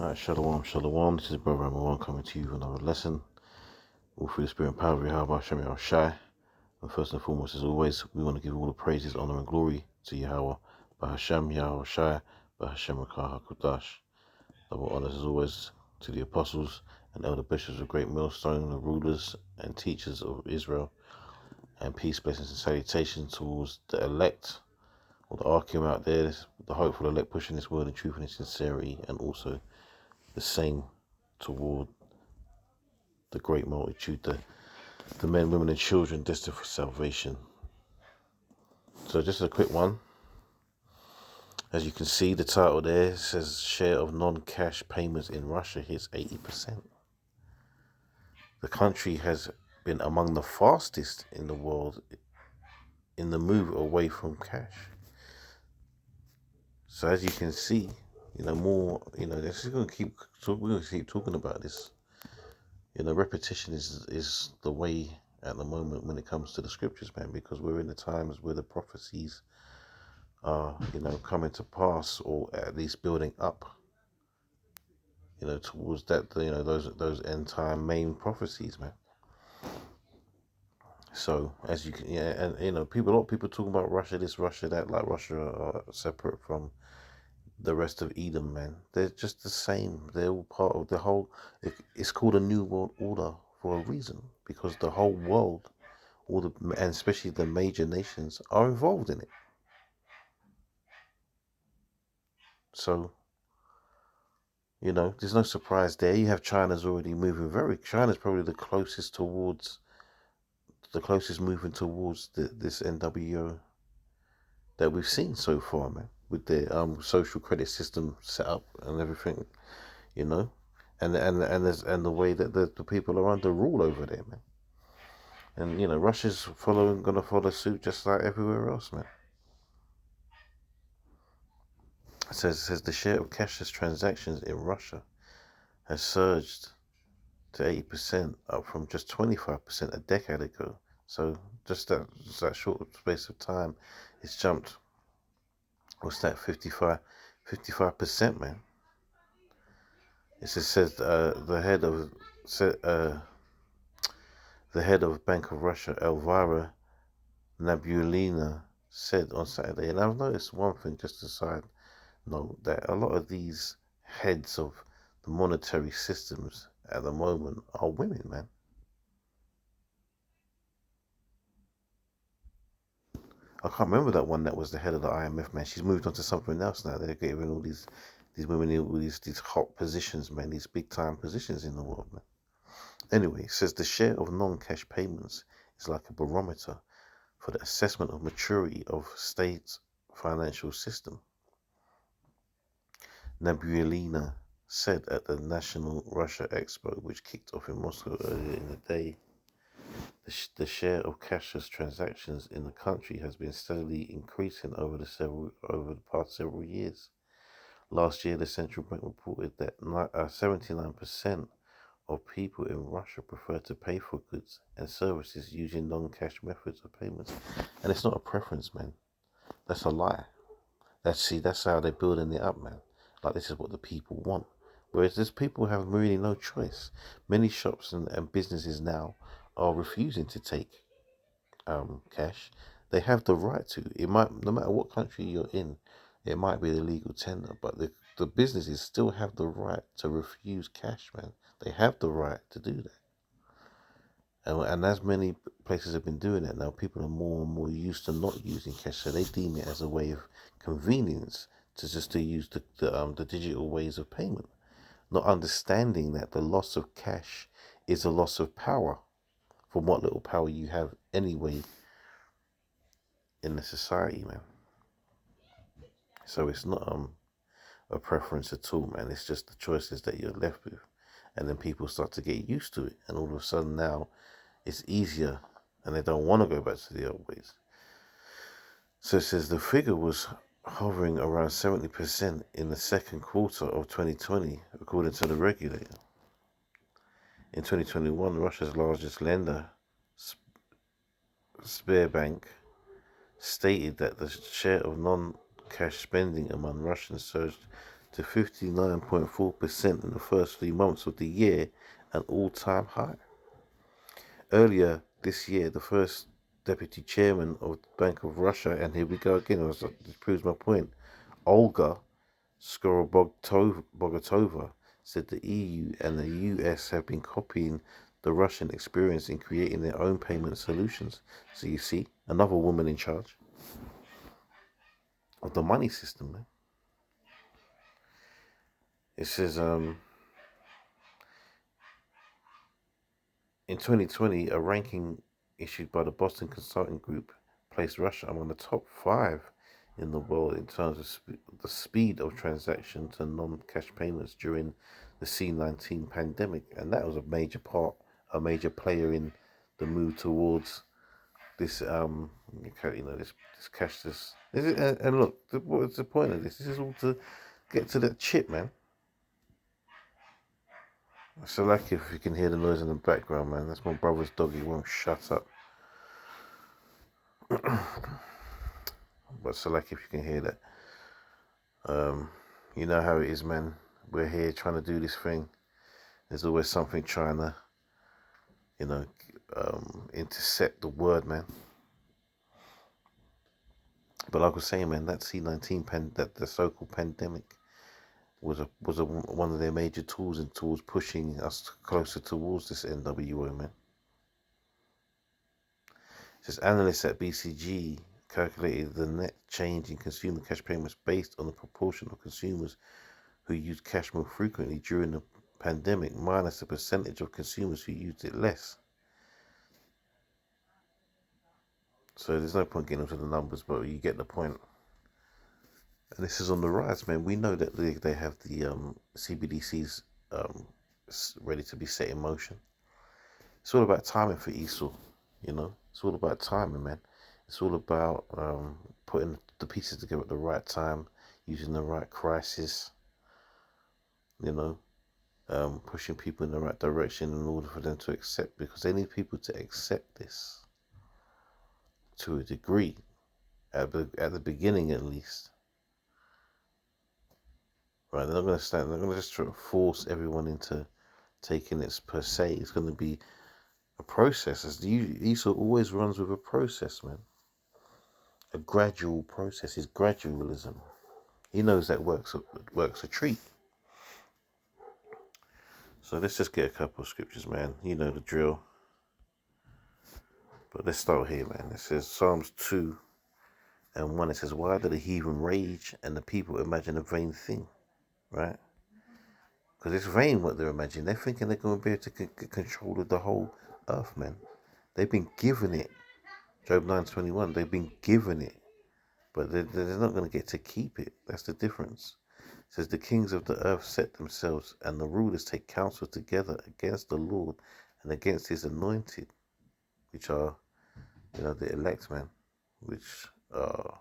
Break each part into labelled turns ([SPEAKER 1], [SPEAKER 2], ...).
[SPEAKER 1] Alright, Shalom, Shalom. This is Brother Ramon coming to you with another lesson. All through the Spirit and power of Yahweh Hashem Shai. And first and foremost, as always, we want to give all the praises, honor, and glory to Yahweh, by Hashem, Yahweh Shai, by Hashem Rakah HaKudash. Double honors as always to the apostles and elder bishops of Great Millstone, the rulers and teachers of Israel, and peace, blessings, and salutations towards the elect, or the Archeum out there, the hopeful elect pushing this word in truth and in sincerity, and also the same toward the great multitude, the men, women, and children destined for salvation. So just a quick one. As you can see, the title there says share of non-cash payments in Russia hits 80%. The country has been among the fastest in the world in the move away from cash. So as you can see, more, this is going to we're going to keep talking about this. Repetition is the way at the moment when it comes to the scriptures, man, because we're in the times where the prophecies are, coming to pass, or at least building up, towards that, those end time main prophecies, man. So as you can, and a lot of people talking about Russia this, Russia that, like Russia are separate from the rest of Edom, man. They're just the same. They're all part of the whole. It's called a new world order for a reason, because the whole world, and especially the major nations, are involved in it. So, there's no surprise there. You have China's already moving China's probably the closest moving towards this NWO that we've seen so far, man, with their social credit system set up and everything, and the way that the people are under rule over there, man. And Russia's gonna follow suit just like everywhere else, man. It says the share of cashless transactions in Russia has surged to 80%, up from just 25% a decade ago. So just that short space of time, it's jumped. What's that? 55%, man. It says the head of Bank of Russia, Elvira Nabulina, said on Saturday, and I've noticed one thing, just a side note, that a lot of these heads of the monetary systems at the moment are women, man. I can't remember that one that was the head of the IMF, man. She's moved on to something else now. They're giving all these women in all these hot positions, man, these big time positions in the world, man. Anyway, it says the share of non-cash payments is like a barometer for the assessment of maturity of state's financial system. Nabulina said at the National Russia Expo, which kicked off in Moscow earlier in the day. The share of cashless transactions in the country has been steadily increasing over the past several years. Last year, the central bank reported that 79% of people in Russia prefer to pay for goods and services using non-cash methods of payments. And it's not a preference, man. That's a lie. That's how they're building it up, man. Like, this is what the people want. Whereas these people have really no choice. Many shops and businesses now are refusing to take cash. They have the right to. It might, no matter what country you're in, it might be the legal tender, but the businesses still have the right to refuse cash, man. They have the right to do that. And as many places have been doing it now, people are more and more used to not using cash, so they deem it as a way of convenience to use the digital ways of payment, not understanding that the loss of cash is a loss of power, from what little power you have anyway in the society, man. So it's not a preference at all, man. It's just the choices that you're left with, and then people start to get used to it, and all of a sudden now it's easier, and they don't want to go back to the old ways. So it says the figure was hovering around 70% in the second quarter of 2020, according to the regulator. In 2021, Russia's largest lender, Sberbank, stated that the share of non-cash spending among Russians surged to 59.4% in the first 3 months of the year, an all-time high. Earlier this year, the first deputy chairman of the Bank of Russia, and here we go again, this proves my point, Olga Skorobogatova, said the EU and the US have been copying the Russian experience in creating their own payment solutions. So you see, another woman in charge of the money system, man. It says, in 2020, a ranking issued by the Boston Consulting Group placed Russia among the top 5 in the world in terms of the speed of transaction to non-cash payments during the C-19 pandemic, and that was a major player in the move towards this this cashless. And look, what's the point of this? This is all to get to that chip, man. So lucky if you can hear the noise in the background, man. That's my brother's dog. He won't shut up. But so lucky if you can hear that. You know how it is, man. We're here trying to do this thing. There's always something trying to, intercept the word, man. But like I was saying, man, that C-19 that the so-called pandemic was one of their major tools towards pushing us closer towards this NWO, man. It says analysts at BCG calculated the net change in consumer cash payments based on the proportion of consumers who used cash more frequently during the pandemic minus the percentage of consumers who used it less. So there's no point getting into the numbers, but you get the point. And this is on the rise, man. We know that they have the CBDCs ready to be set in motion. It's all about timing for Esau, It's all about timing, man. It's all about putting the pieces together at the right time, using the right crisis, pushing people in the right direction in order for them to accept, because they need people to accept this to a degree, at the beginning at least. Right? They're not going to stand. They're going to just try to force everyone into taking it per se. It's going to be a process. Esau always runs with a process, man. A gradual process. Is gradualism. He knows that works a treat. So let's just get a couple of scriptures, man. You know the drill. But let's start here, man. It says Psalms 2:1. It says, "Why do the heathen rage and the people imagine a vain thing?" Right? Because it's vain what they're imagining. They're thinking they're going to be able to get control of the whole earth, man. They've been given it. Job 9:21. They've been given it, but they're not going to get to keep it. That's the difference. It says the kings of the earth set themselves, and the rulers take counsel together against the Lord and against his anointed, which are, the elect, man, which are,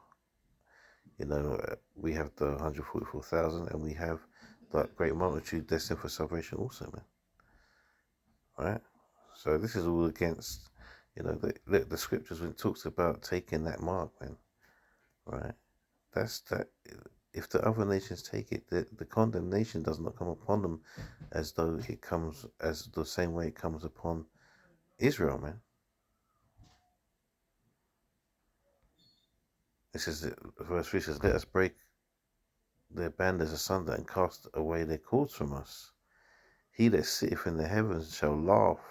[SPEAKER 1] we have the 144,000, and we have that great multitude destined for salvation also, man. Right? So this is all against, the scriptures when it talks about taking that mark, man. Right? That's that. If the other nations take it, the condemnation does not come upon them as though it comes as the same way it comes upon Israel, man. This is verse 3 says, "Let us break their banners asunder and cast away their cords from us. He that sitteth in the heavens shall laugh.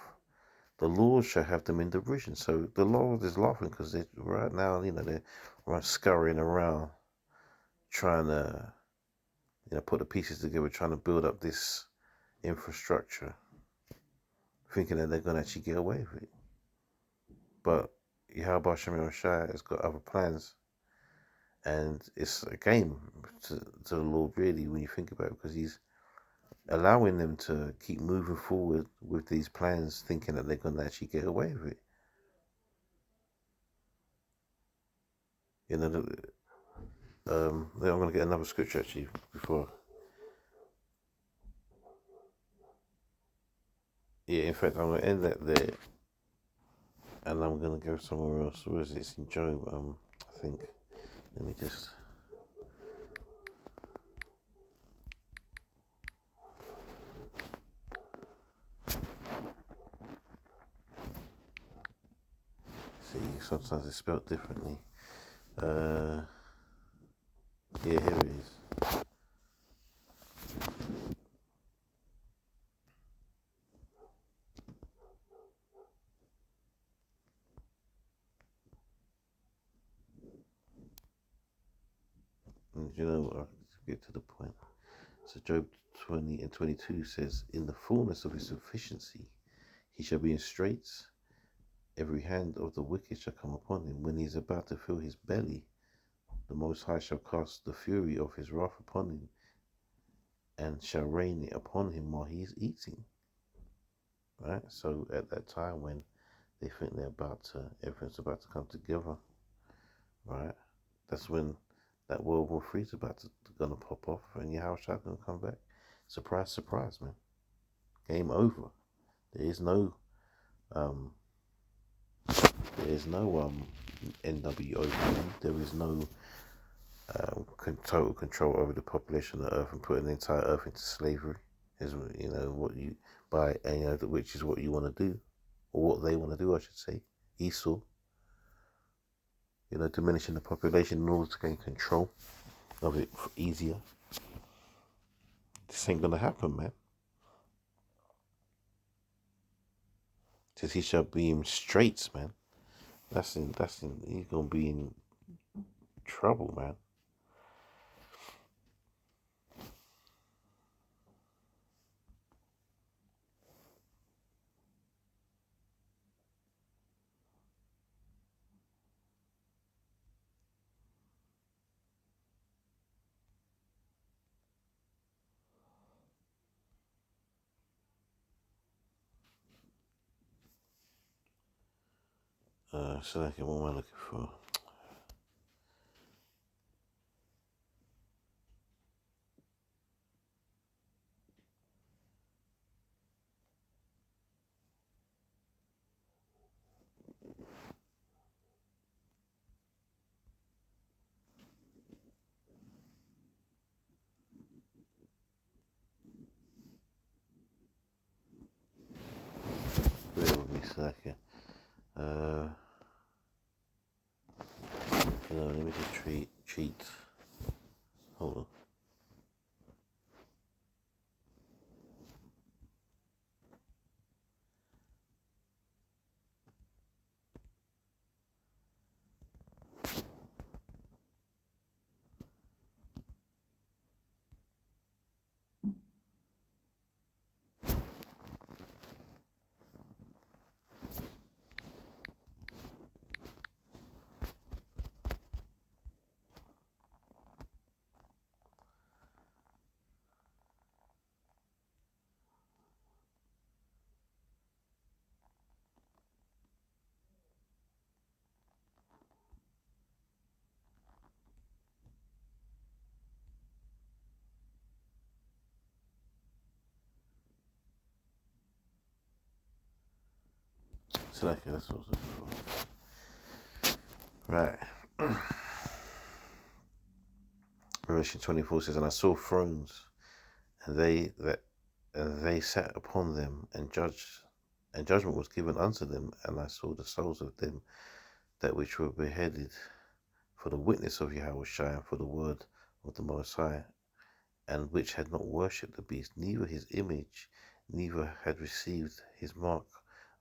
[SPEAKER 1] The Lord shall have them in derision." So the Lord is laughing because right now, they're scurrying around trying to, put the pieces together, trying to build up this infrastructure, thinking that they're going to actually get away with it. But Yahweh Shem Shai has got other plans, and it's a game to the Lord, really, when you think about it, because he's allowing them to keep moving forward with these plans, thinking that they're going to actually get away with it. I'm going to get another scripture actually before. Yeah, in fact, I'm going to end that there, and I'm going to go somewhere else. Where is it? It's in Job, I think. Let me just. See, sometimes it's spelled differently. Yeah, here it is. And you know, to get to the point. So Job 20 and 22 says, in the fullness of his sufficiency, he shall be in straits. Every hand of the wicked shall come upon him. When he is about to fill his belly, the Most High shall cast the fury of his wrath upon him, and shall rain it upon him while he is eating. Right? So at that time when they think everything's about to come together, right? That's when that World War III is gonna pop off, and Yahushua gonna come back. Surprise, surprise, man. Game over. There is no um NWO. There is no total control over the population of the earth and putting the entire earth into slavery. Is what you buy, and which is what you want to do, or what they want to do, I should say. Esau, diminishing the population in order to gain control of it easier. This ain't gonna happen, man. Says he shall be in straits, man. He's gonna be in trouble, man. So what am I looking for? Bear with me a second. Let me just cheat. Hold on. Second, that's what I was looking for. Right. Revelation 24 says, and I saw thrones, and they sat upon them, and judgment was given unto them, and I saw the souls of them that which were beheaded for the witness of Yahushua and for the word of the Most High, and which had not worshipped the beast, neither his image, neither had received his mark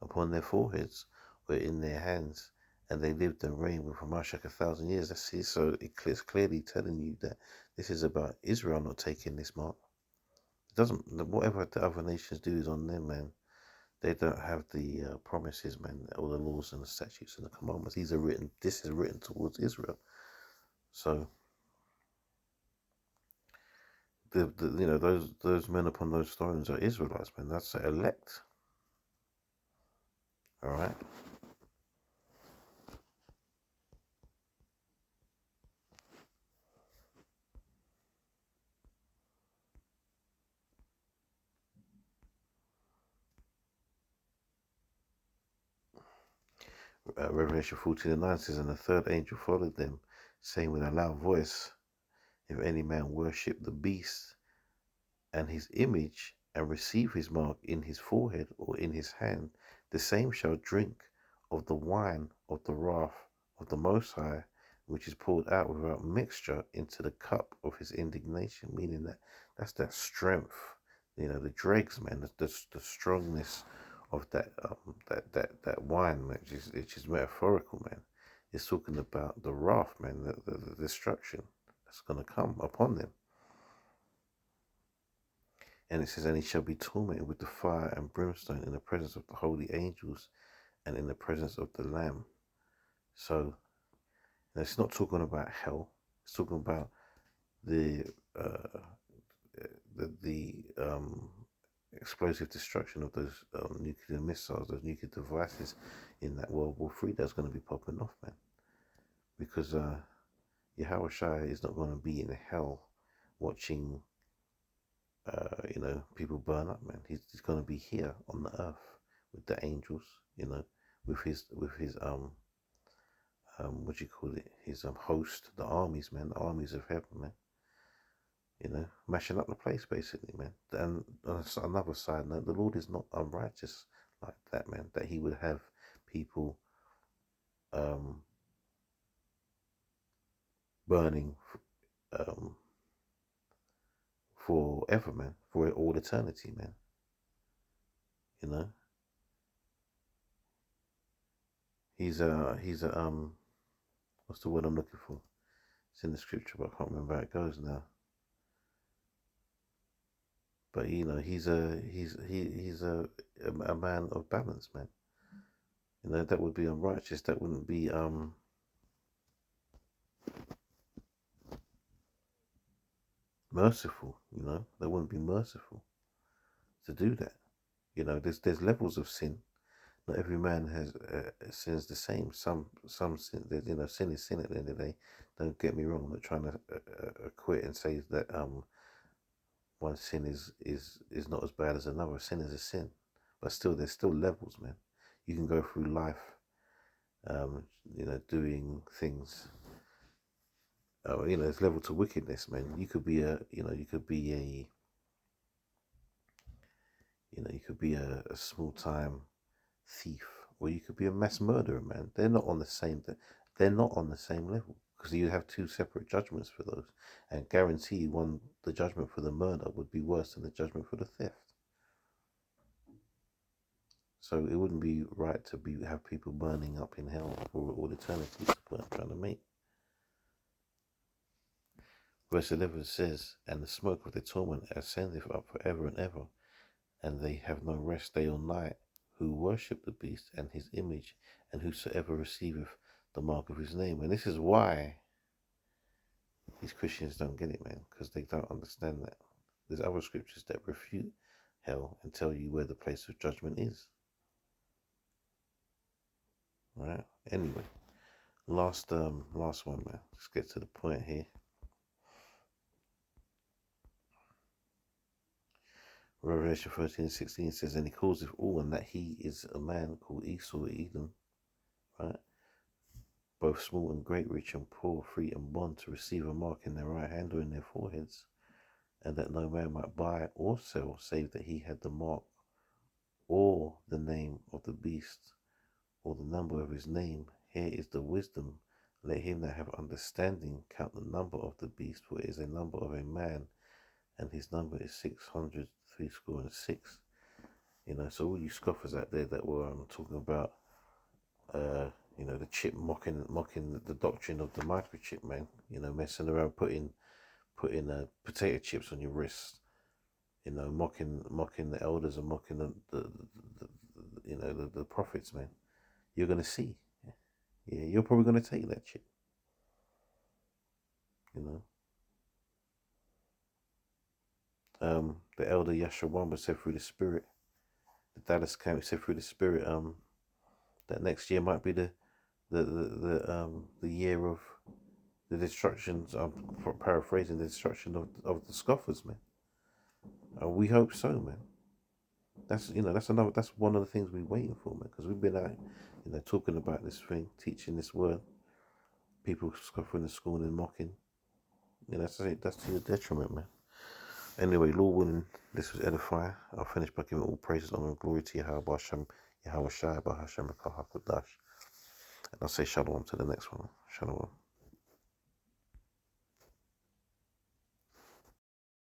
[SPEAKER 1] upon their foreheads or in their hands, and they lived and reigned with Hamashiach 1,000 years. That's it. So it's clearly telling you that this is about Israel not taking this mark. It doesn't. Whatever the other nations do is on them, man. They don't have the promises, man, or the laws and the statutes and the commandments. This is written towards Israel. So those men upon those thrones are Israelites, man. That's the elect. All right. Revelation 14:9 says, and the third angel followed them, saying with a loud voice, if any man worship the beast and his image, and receive his mark in his forehead or in his hand, the same shall drink of the wine of the wrath of the Most High, which is poured out without mixture into the cup of his indignation, meaning that that's that strength, the dregs, man, the strongness of that wine, which is metaphorical, man. It's talking about the wrath, man, the destruction that's going to come upon them. And it says, and he shall be tormented with the fire and brimstone in the presence of the holy angels and in the presence of the Lamb. So it's not talking about hell. It's talking about the explosive destruction of those nuclear missiles, those nuclear devices in that World War III that's going to be popping off, man. Because Yahweh Shai is not going to be in hell watching, people burn up, man. He's going to be here on the earth with the angels, with his what do you call it? His host, the armies, man, the armies of heaven, man. Mashing up the place, basically, man. And on another side note, the Lord is not unrighteous like that, man. That he would have people burning forever, man, for all eternity, man. He's a what's the word I'm looking for? It's in the scripture, but I can't remember how it goes now. But he's a man of balance, man. That would be unrighteous. That wouldn't be merciful. That wouldn't be merciful to do that. There's levels of sin. Not every man has sins the same. Some sin. Sin is sin at the end of the day. Don't get me wrong. I'm not trying to quit and say that one sin is not as bad as another. Sin is a sin, but still, there's still levels, man. You can go through life, doing things. There's level to wickedness, man. You could be a small time thief, or you could be a mass murderer, man. They're not on the same. They're not on the same level, because you have two separate judgments for those, and guarantee the judgment for the murder would be worse than the judgment for the theft. So it wouldn't be right to have people burning up in hell for all eternity. Is the point I'm trying to make. Verse 11 says, and the smoke of their torment ascendeth up forever and ever, and they have no rest day or night, who worship the beast and his image, and whosoever receiveth the mark of his name. And this is why these Christians don't get it, man, because they don't understand that. There's other scriptures that refute hell and tell you where the place of judgment is. Right? Anyway, last one, man. Let's get to the point here. Revelation 13:16 says, and he calls it all, and that he is a man called Esau, Edom, right? Both small and great, rich and poor, free and bond, to receive a mark in their right hand or in their foreheads, and that no man might buy or sell, save that he had the mark or the name of the beast or the number of his name. Here is the wisdom. Let him that have understanding count the number of the beast, for it is a number of a man, and his number is 666. So all you scoffers out there that were talking about the chip mocking the doctrine of the microchip, man, messing around putting potato chips on your wrist, mocking the elders and mocking the prophets, man. You're gonna see. Yeah, you're probably gonna take that chip. The elder Yeshua said through the Spirit, the Dallas camp said through the Spirit, that next year might be the year of the destructions. I'm paraphrasing, the destruction of the scoffers, man. We hope so, man. That's one of the things we're waiting for, man, because we've been out, talking about this thing, teaching this word. People scoffing and scorning and mocking. That's to your detriment, man. Anyway, Lord willing, this was Edify. I'll finish by giving all praises, honor, and glory to Yahweh Hashem, Yahweh Shai, Bahashem, Rakahakudash. And I'll say shalom to the next one. Shalom.